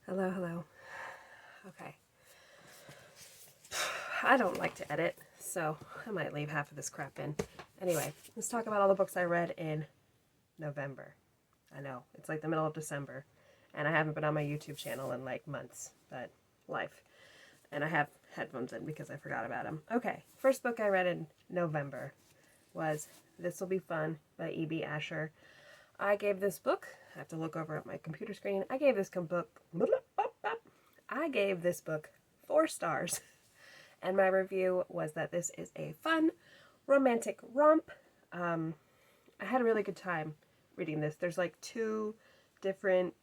Hello, hello. Okay. I don't like to edit, so I might leave half of this crap in. Anyway, let's talk about all the books I read in November. I know, it's like the middle of December, and I haven't been on my YouTube channel in like months, but life. And I have headphones in because I forgot about them. Okay, first book I read in November was This Will Be Fun by E.B. Asher. I gave this book, I have to look over at my computer screen, I gave this book 4 stars. And my review was that this is a fun, romantic romp. I had a really good time reading this. There's like 2 different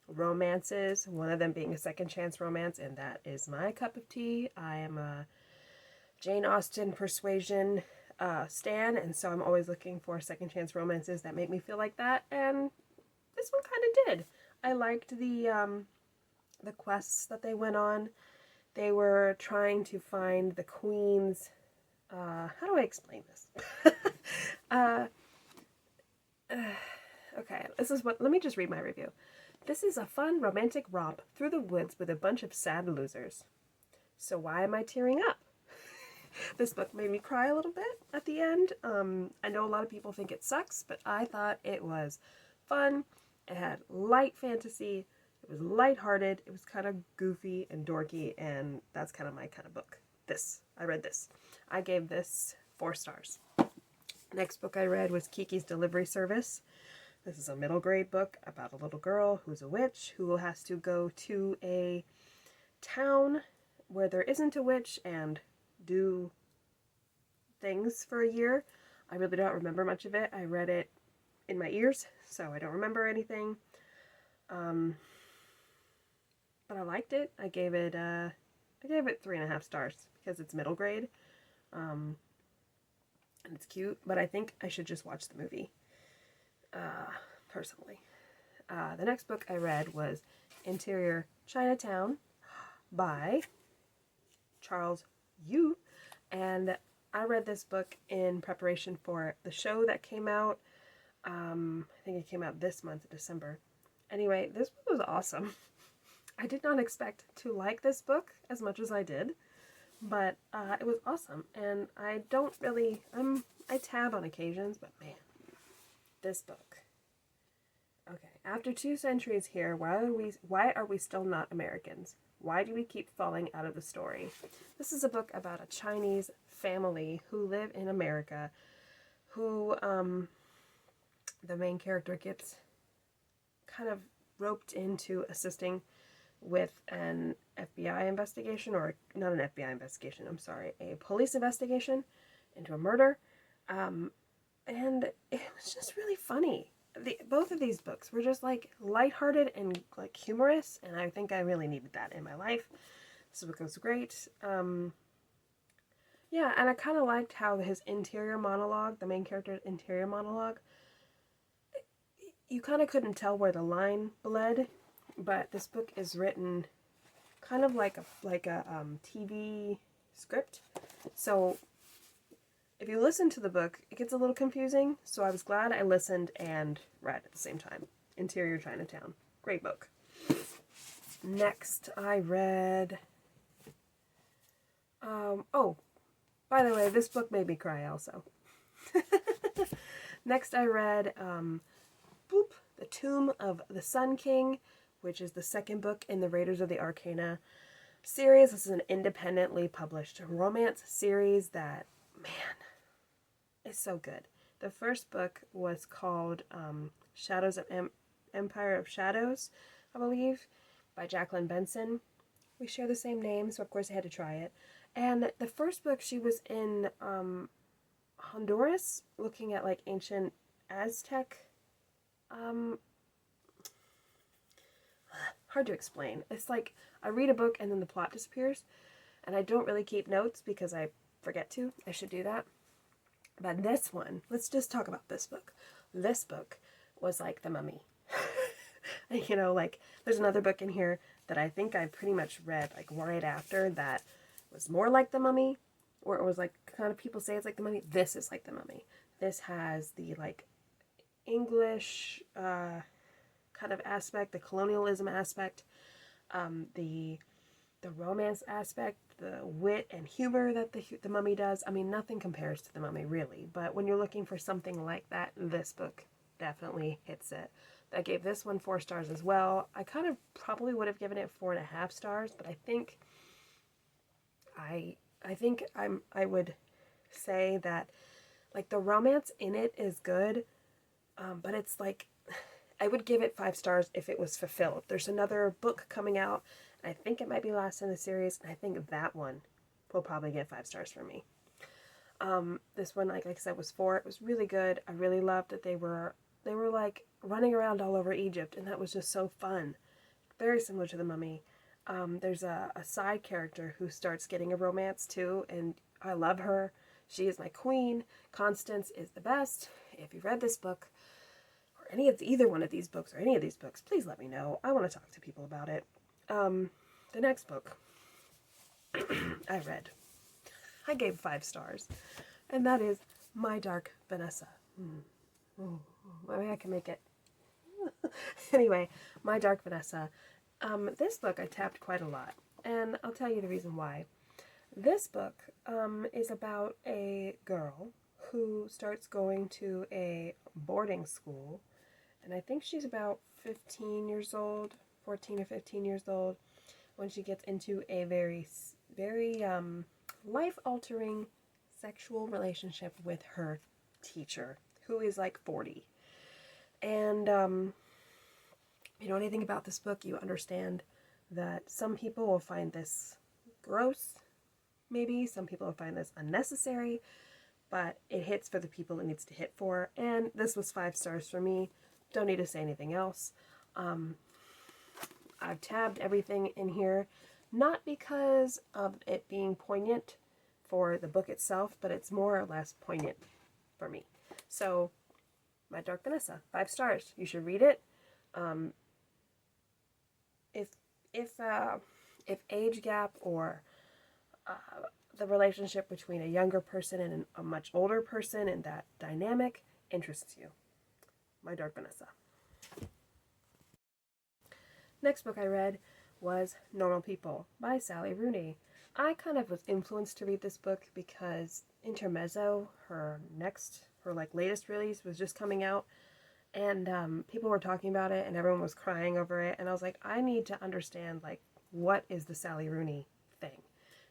romances, one of them being a second chance romance, and that is my cup of tea. I am a Jane Austen persuasion stan, and so I'm always looking for second chance romances that make me feel like that, and this one kind of did. I liked the quests that they went on. They were trying to find the queen's, how do I explain this? Okay, let me just read my review. This is a fun, romantic romp through the woods with a bunch of sad losers. So why am I tearing up? This book made me cry a little bit at the end. I know a lot of people think it sucks, but I thought it was fun. It had light fantasy. It was lighthearted. It was kind of goofy and dorky, and that's kind of my kind of book. I read this. I gave this 4 stars. Next book I read was Kiki's Delivery Service. This is a middle grade book about a little girl who's a witch who has to go to a town where there isn't a witch and do things for a year. I really don't remember much of it. I read it in my ears, so I don't remember anything. But I liked it. I gave it 3.5 stars because it's middle grade. And it's cute, but I think I should just watch the movie, personally. The next book I read was Interior Chinatown by Charles Yu, and I read this book in preparation for the show that came out. I think it came out this month, December. Anyway, this book was awesome. I did not expect to like this book as much as I did, but it was awesome, and I tab on occasions, but man, this book. Okay, after 2 centuries here, why are we still not Americans? Why do we keep falling out of the story? This is a book about a Chinese family who live in America, who the main character gets kind of roped into assisting with an FBI investigation, or not an FBI investigation, I'm sorry, a police investigation into a murder. And it was just really funny. Both of these books were just like lighthearted and like humorous, and I think I really needed that in my life. This book was great. Yeah, and I kind of liked how his interior monologue, the main character's interior monologue, you kind of couldn't tell where the line bled, but this book is written kind of like a TV script. So if you listen to the book, it gets a little confusing, so I was glad I listened and read at the same time. Interior Chinatown. Great book. Next, I read... oh, by the way, this book made me cry also. Next, I read The Tomb of the Sun King, which is the second book in the Raiders of the Arcana series. This is an independently published romance series that, man, is so good. The first book was called Shadows of Empire of Shadows, I believe, by Jacqueline Benson. We share the same name, so of course I had to try it. And the first book, she was in Honduras, looking at like ancient Aztec. Hard to explain. It's like I read a book and then the plot disappears, and I don't really keep notes because I forget to. I should do that. But this one, let's just talk about this book. This book was like The Mummy. You know, like there's another book in here that I think I pretty much read like right after that was more like The Mummy, or it was like kind of people say it's like The Mummy. This is like The Mummy. This has the like English kind of aspect, the colonialism aspect. The romance aspect, the wit and humor that the Mummy does. I mean, nothing compares to the Mummy, really. But when you're looking for something like that, this book definitely hits it. I gave this one 4 stars as well. I kind of probably would have given it 4.5 stars, but I think I would say that like the romance in it is good, but it's like I would give it 5 stars if it was fulfilled. There's another book coming out. I think it might be last in the series, and I think that one will probably get 5 stars from me. This one, like I said, was 4. It was really good. I really loved that they were like running around all over Egypt, and that was just so fun. Very similar to the Mummy. There's a side character who starts getting a romance too, and I love her. She is my queen. Constance is the best. If you've read this book, or either one of these books, or any of these books, please let me know. I want to talk to people about it. The next book I read, I gave 5 stars, and that is My Dark Vanessa. Maybe I can make it. Anyway, My Dark Vanessa. This book I tapped quite a lot, and I'll tell you the reason why. This book is about a girl who starts going to a boarding school, and I think she's about 15 years old, 14 or 15 years old, when she gets into a very, very life-altering sexual relationship with her teacher, who is like 40. And if you know anything about this book, you understand that some people will find this gross, maybe. Some people will find this unnecessary, but it hits for the people it needs to hit for. And this was 5 stars for me. Don't need to say anything else. I've tabbed everything in here, not because of it being poignant for the book itself, but it's more or less poignant for me. So, My Dark Vanessa, 5 stars. You should read it. If age gap or the relationship between a younger person and a much older person and that dynamic interests you, My Dark Vanessa. Next book I read was Normal People by Sally Rooney. I kind of was influenced to read this book because Intermezzo, her latest release, was just coming out, and people were talking about it and everyone was crying over it, and I was like, I need to understand like what is the Sally Rooney thing.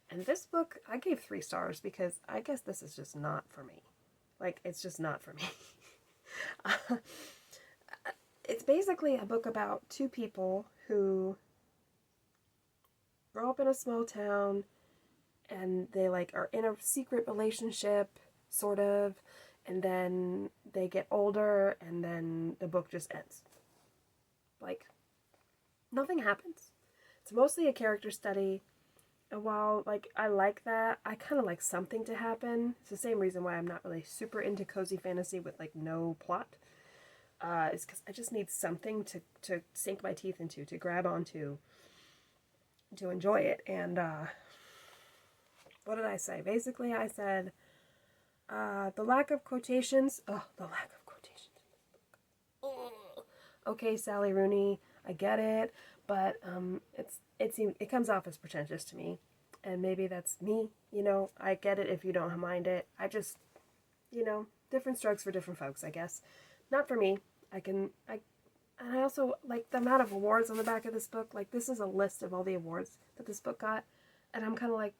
And this book I gave 3 stars because I guess this is just not for me. Like, it's just not for me. It's basically a book about 2 people who grow up in a small town and they like are in a secret relationship, sort of, and then they get older and then the book just ends. Like, nothing happens. It's mostly a character study, and while like I like that, I kind of like something to happen. It's the same reason why I'm not really super into cozy fantasy with like no plot. Is because I just need something to sink my teeth into, to grab onto, to enjoy it. And what did I say? Basically, I said the lack of quotations. Oh, the lack of quotations in this book. Ugh. Okay, Sally Rooney, I get it, but it comes off as pretentious to me, and maybe that's me. You know, I get it if you don't mind it. I just, different strokes for different folks, I guess. Not for me. And I also like the amount of awards on the back of this book. Like, this is a list of all the awards that this book got, and I'm kind of like,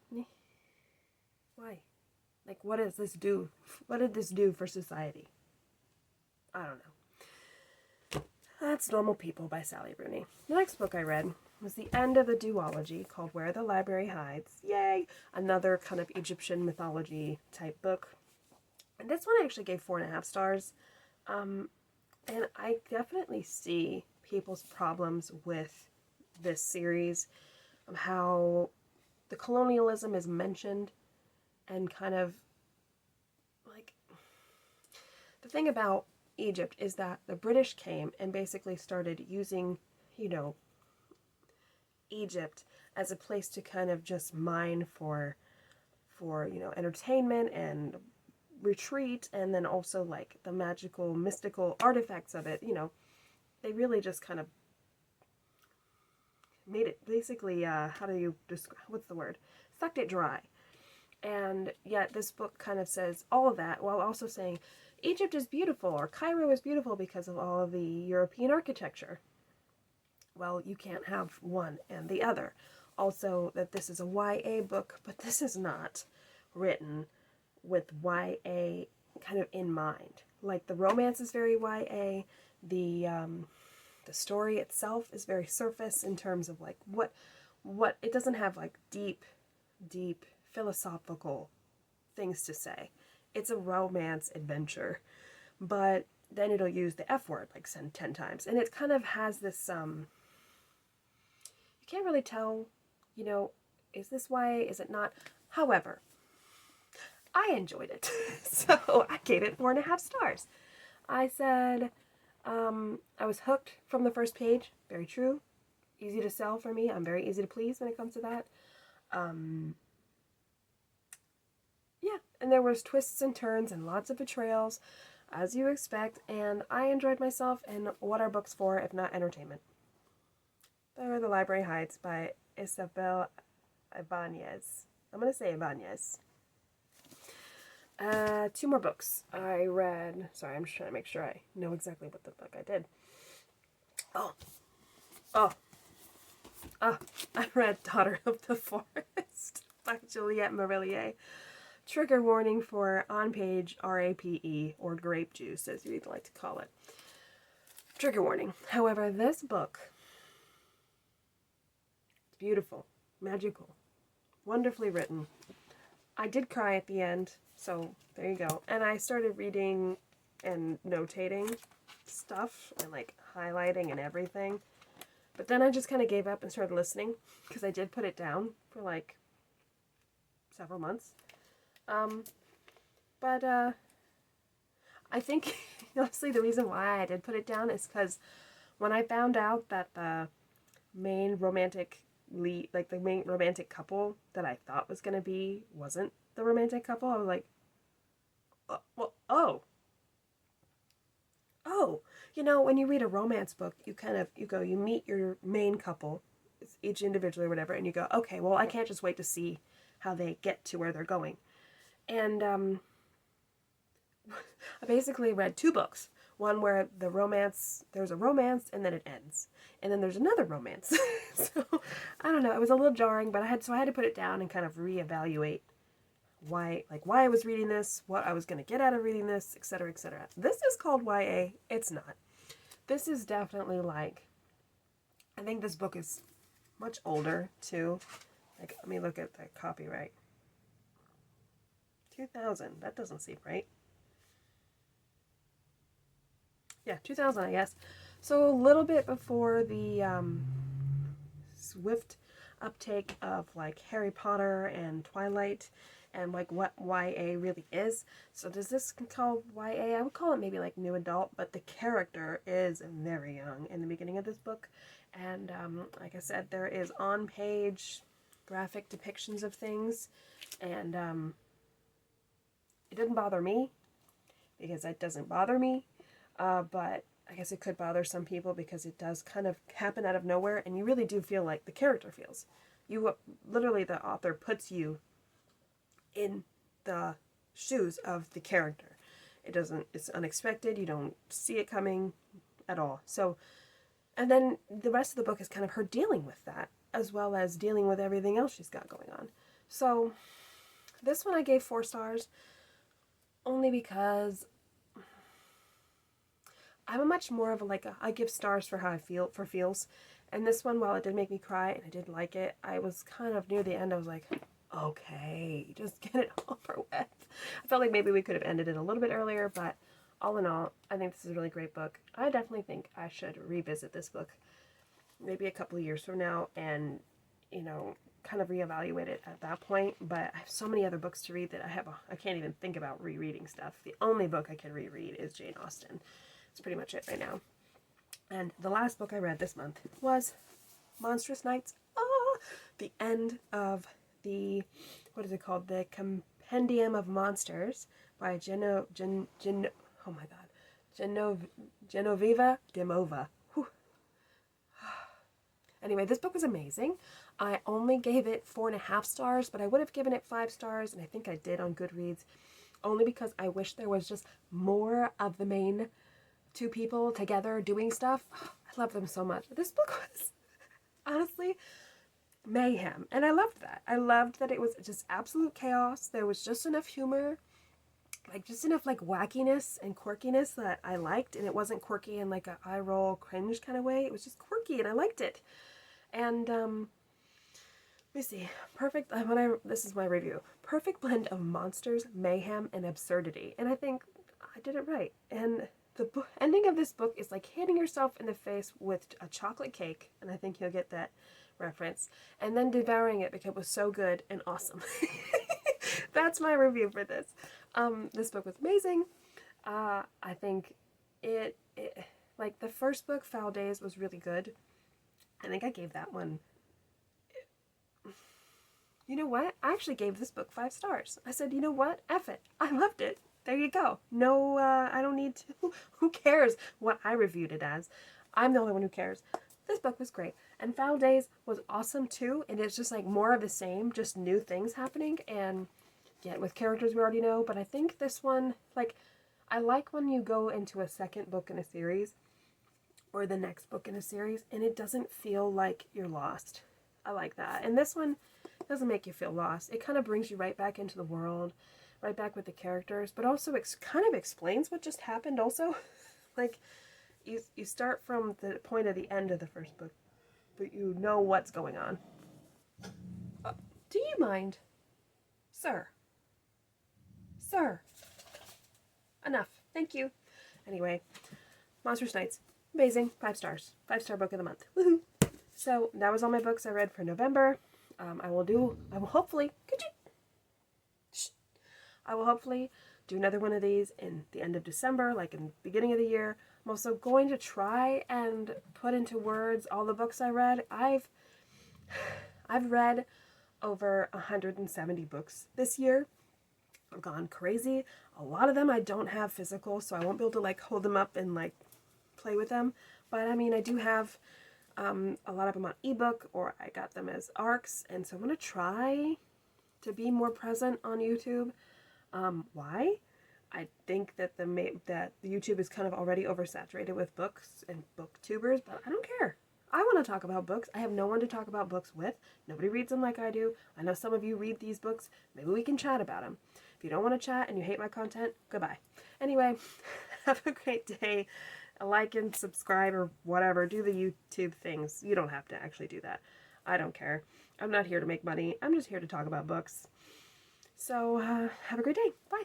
why? Like, what does this do? What did this do for society? I don't know. That's Normal People by Sally Rooney. The next book I read was the end of a duology called Where the Library Hides. Yay! Another kind of Egyptian mythology type book. And this one I actually gave 4.5 stars. And I definitely see people's problems with this series, of how the colonialism is mentioned, and kind of like, the thing about Egypt is that the British came and basically started using, Egypt as a place to kind of just mine for entertainment and retreat, and then also like the magical, mystical artifacts of it. They really just kind of made it basically, how do you describe, what's the word? Sucked it dry. And yet this book kind of says all of that while also saying Egypt is beautiful or Cairo is beautiful because of all of the European architecture. Well, you can't have one and the other. Also, that this is a YA book, but this is not written with YA kind of in mind. Like, the romance is very YA, the story itself is very surface in terms of like what it doesn't have like deep philosophical things to say. It's a romance adventure, but then it'll use the F word like 10 times, and it kind of has this you can't really tell, you know, is this YA, is it not? However, I enjoyed it. So I gave it 4.5 stars. I said, I was hooked from the first page. Very true. Easy to sell for me. I'm very easy to please when it comes to that. Yeah, and there was twists and turns and lots of betrayals, as you expect, and I enjoyed myself, and what are books for if not entertainment? There were The Library Heights by Isabel Ibanez. I'm going to say Ibanez. 2 more books I read. Sorry, I'm just trying to make sure I know exactly what the book I did. I read Daughter of the Forest by Juliette Marillier. Trigger warning for on-page RAPE, or grape juice, as you even like to call it. Trigger warning. However, this book is beautiful, magical, wonderfully written. I did cry at the end, so there you go. And I started reading and notating stuff and like highlighting and everything. But then I just kind of gave up and started listening, because I did put it down for like several months. But I think honestly the reason why I did put it down is because when I found out that the main romantic lead, like the main romantic couple that I thought was going to be wasn't the romantic couple, I was like, you know, when you read a romance book, you meet your main couple, each individually or whatever, and you go, okay, well, I can't just wait to see how they get to where they're going. And I basically read 2 books. One where there's a romance and then it ends. And then there's another romance. So, I don't know, it was a little jarring, but I had to put it down and kind of reevaluate why I was reading this, what I was going to get out of reading this, etc., etc. This is called YA. It's not. This is definitely like, I think this book is much older, too. Like, let me look at the copyright. 2000. That doesn't seem right. Yeah, 2000, I guess. So a little bit before the swift uptake of like Harry Potter and Twilight and like what YA really is. So does this call YA? I would call it maybe like new adult, but the character is very young in the beginning of this book. And like I said, there is on-page graphic depictions of things, and it didn't bother me because it doesn't bother me, but I guess it could bother some people because it does kind of happen out of nowhere, and you really do feel like the character feels. You literally, the author puts you in the shoes of the character. It's unexpected, you don't see it coming at all. So, and then the rest of the book is kind of her dealing with that, as well as dealing with everything else she's got going on. So, this one I gave 4 stars, only because I'm a much more of I give stars for how I feel, for feels. And this one, while it did make me cry and I did like it, I was kind of near the end, I was like, okay, just get it over with. I felt like maybe we could have ended it a little bit earlier, but all in all, I think this is a really great book. I definitely think I should revisit this book maybe a couple of years from now and, you know, kind of reevaluate it at that point. But I have so many other books to read that I can't even think about rereading stuff. The only book I can reread is Jane Austen. That's pretty much it right now. And the last book I read this month was Monstrous Nights. The end of the, what is it called? The Compendium of Monsters by Genoveva Dimova. Anyway, this book was amazing. I only gave it 4.5 stars, but I would have given it 5 stars, and I think I did on Goodreads, only because I wish there was just more of the main two people together doing stuff. I love them so much. This book was honestly mayhem, and I loved that. I loved that it was just absolute chaos. There was just enough humor, like just enough like wackiness and quirkiness that I liked, and it wasn't quirky in like a eye roll cringe kind of way. It was just quirky, and I liked it. And let me see. Perfect. This is my review. Perfect blend of monsters, mayhem, and absurdity. And I think I did it right. And the ending of this book is like hitting yourself in the face with a chocolate cake, and I think you'll get that reference, and then devouring it because it was so good and awesome. That's my review for this. This book was amazing. I think it like the first book, Foul Days, was really good. I think I gave that one. You know what? I actually gave this book 5 stars. I said, you know what? F it. I loved it. There you go. No, I don't need to. Who cares what I reviewed it as? I'm the only one who cares. This book was great. And Foul Days was awesome too. And it's just like more of the same, just new things happening. And yet with characters we already know. But I think this one, like, I like when you go into a second book in a series or the next book in a series and it doesn't feel like you're lost. I like that. And this one doesn't make you feel lost. It kind of brings you right back into the world, right back with the characters, but also kind of explains what just happened also. Like, you start from the point of the end of the first book, but you know what's going on. Do you mind? Sir. Sir. Enough. Thank you. Anyway, Monstrous Nights. Amazing. 5 stars. 5-star book of the month. Woohoo! So, that was all my books I read for November. I will hopefully, I will hopefully do another one of these in the end of December, like in the beginning of the year. I'm also going to try and put into words all the books I read. I've read over 170 books this year. I've gone crazy. A lot of them I don't have physical, so I won't be able to like hold them up and like play with them. But I mean, I do have a lot of them on ebook, or I got them as ARCs, and so I'm going to try to be more present on YouTube. Why? I think that the YouTube is kind of already oversaturated with books and booktubers, but I don't care. I want to talk about books. I have no one to talk about books with. Nobody reads them like I do. I know some of you read these books. Maybe we can chat about them. If you don't want to chat and you hate my content, goodbye. Anyway, have a great day. Like and subscribe or whatever. Do the YouTube things. You don't have to actually do that. I don't care. I'm not here to make money. I'm just here to talk about books. So, have a great day. Bye.